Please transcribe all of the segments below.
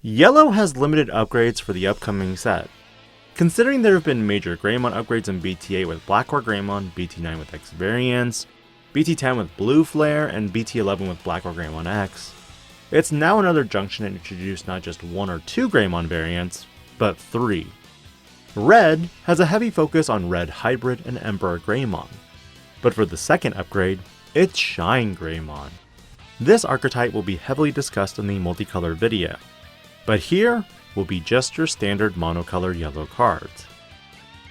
Yellow has limited upgrades for the upcoming set. Considering there have been major Greymon upgrades in BT8 with Black-Core Greymon, BT9 with X variants, BT10 with Blue Flare, and BT11 with Black-Core Greymon X, it's now another junction to introduce not just 1 or 2 Greymon variants, but 3. Red has a heavy focus on Red Hybrid and Emperor Greymon, but for the second upgrade, it's Shine Greymon. This archetype will be heavily discussed in the multicolor video, but here will be just your standard monocolor yellow cards.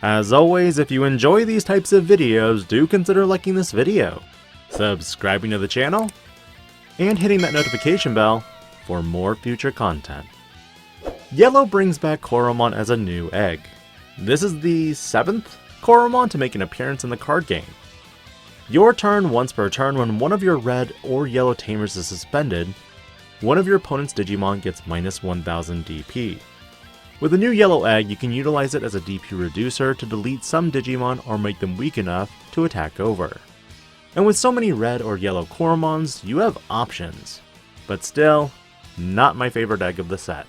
As always, if you enjoy these types of videos, do consider liking this video, subscribing to the channel, and hitting that notification bell for more future content. Yellow brings back Koromon as a new egg. This is the 7th Koromon to make an appearance in the card game. Your turn once per turn when one of your red or yellow tamers is suspended, one of your opponent's Digimon gets minus 1000 DP. With a new yellow egg, you can utilize it as a DP reducer to delete some Digimon or make them weak enough to attack over. And with so many red or yellow Koromons, you have options, but still, not my favorite egg of the set.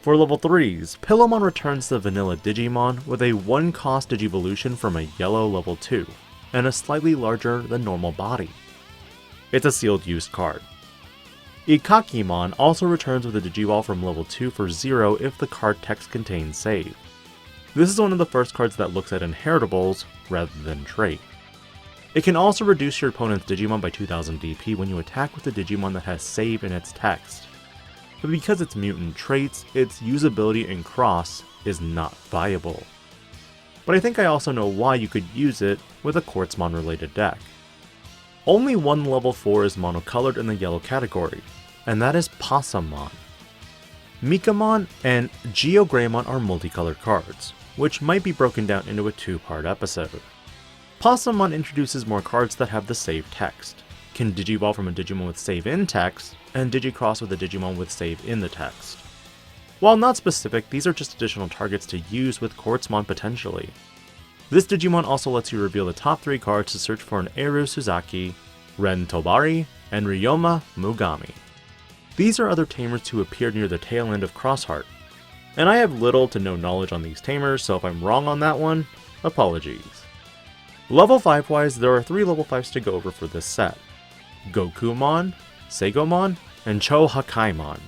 For level 3s, Pillowmon returns the vanilla Digimon with a 1-cost Digivolution from a yellow level 2, and a slightly larger than normal body. It's a sealed use card. Ikakimon also returns with a Digivolve from level 2 for 0 if the card text contains save. This is one of the first cards that looks at inheritables rather than trait. It can also reduce your opponent's Digimon by 2000 DP when you attack with a Digimon that has save in its text. But because it's mutant traits, its usability in cross is not viable. But I think I also know why you could use it with a Quartzmon related deck. Only one level 4 is monocolored in the yellow category, and that is Possumon. Mikamon and Geogreymon are multicolored cards, which might be broken down into a 2-part episode. Possumon introduces more cards that have the save text, can Digivolve from a Digimon with save in text, and Digicross with a Digimon with save in the text. While not specific, these are just additional targets to use with Quartzmon potentially. This Digimon also lets you reveal the top 3 cards to search for an Eru Suzaki, Ren Tobari, and Ryoma Mugami. These are other tamers who appeared near the tail end of Crossheart, and I have little to no knowledge on these tamers, so if I'm wrong on that one, apologies. Level 5 wise, there are 3 level 5s to go over for this set: Gokumon, Seigomon, and Chohakaimon.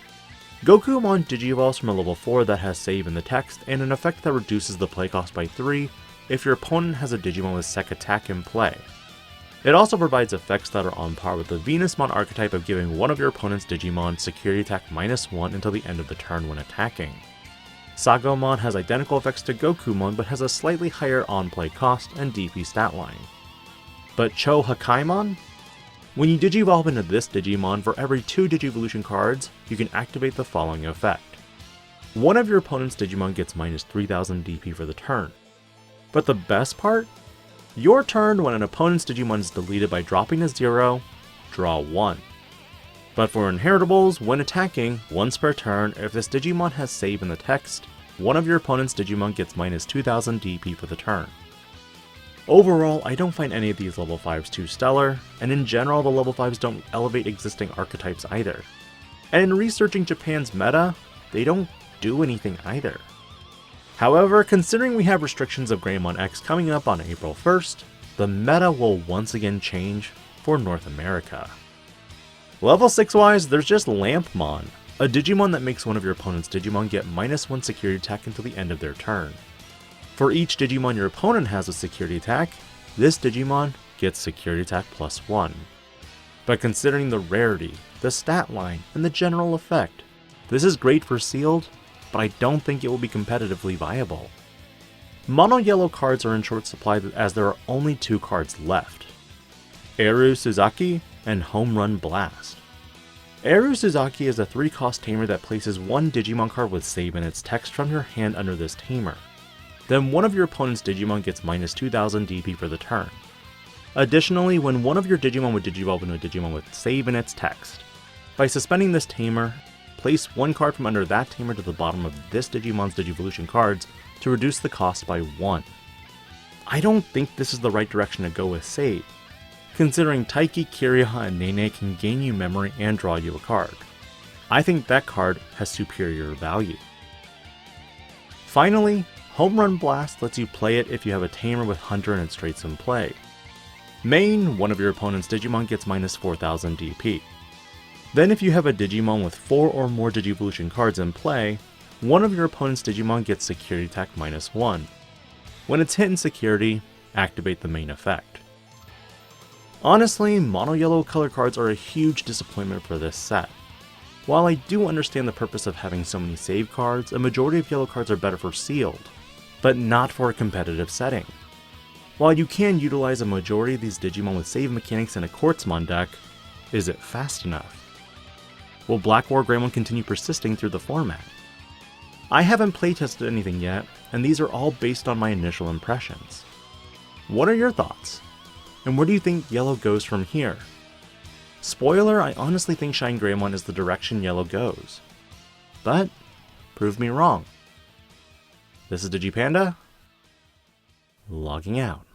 Gokumon Digivolves from a level 4 that has save in the text and an effect that reduces the play cost by 3 if your opponent has a Digimon with Sec Attack in play. It also provides effects that are on par with the Venusmon archetype of giving one of your opponent's Digimon security attack -1 until the end of the turn when attacking. Sagomon has identical effects to Gokumon but has a slightly higher on-play cost and DP stat line. But Chohakaimon? When you Digivolve into this Digimon, for every 2 Digivolution cards, you can activate the following effect. One of your opponent's Digimon gets minus 3000 DP for the turn. But the best part? Your turn when an opponent's Digimon is deleted by dropping a 0, draw 1. But for inheritables, when attacking, once per turn, if this Digimon has save in the text, one of your opponent's Digimon gets minus 2000 DP for the turn. Overall, I don't find any of these level 5s too stellar, and in general the level 5s don't elevate existing archetypes either. And in researching Japan's meta, they don't do anything either. However, considering we have restrictions of Greymon X coming up on April 1st, the meta will once again change for North America. Level 6 wise, there's just Lampmon, a Digimon that makes one of your opponent's Digimon get -1 security attack until the end of their turn. For each Digimon your opponent has a security attack, this Digimon gets security attack +1. But considering the rarity, the stat line, and the general effect, this is great for sealed, but I don't think it will be competitively viable. Mono yellow cards are in short supply as there are only 2 cards left: Eru Suzaki and Home Run Blast. Eru Suzaki is a 3-cost tamer that places 1 Digimon card with save in its text from your hand under this tamer. Then one of your opponent's Digimon gets minus 2000 DP for the turn. Additionally, when one of your Digimon would Digivolve into a Digimon with save in its text, by suspending this tamer, place 1 card from under that tamer to the bottom of this Digimon's Digivolution cards to reduce the cost by 1. I don't think this is the right direction to go with save, considering Taiki, Kiriha, and Nene can gain you memory and draw you a card. I think that card has superior value. Finally, Home Run Blast lets you play it if you have a Tamer with Hunter and its traits in play. Main, one of your opponent's Digimon gets minus 4000 DP. Then if you have a Digimon with 4 or more Digivolution cards in play, one of your opponent's Digimon gets Security Attack minus 1. When it's hit in Security, activate the main effect. Honestly, mono yellow color cards are a huge disappointment for this set. While I do understand the purpose of having so many save cards, a majority of yellow cards are better for sealed, but not for a competitive setting. While you can utilize a majority of these Digimon with save mechanics in a Quartzmon deck, is it fast enough? Will Black War Greymon continue persisting through the format? I haven't playtested anything yet, and these are all based on my initial impressions. What are your thoughts? And where do you think yellow goes from here? Spoiler, I honestly think Shine Greymon is the direction yellow goes. But, prove me wrong. This is DIGI-PANDA, logging out.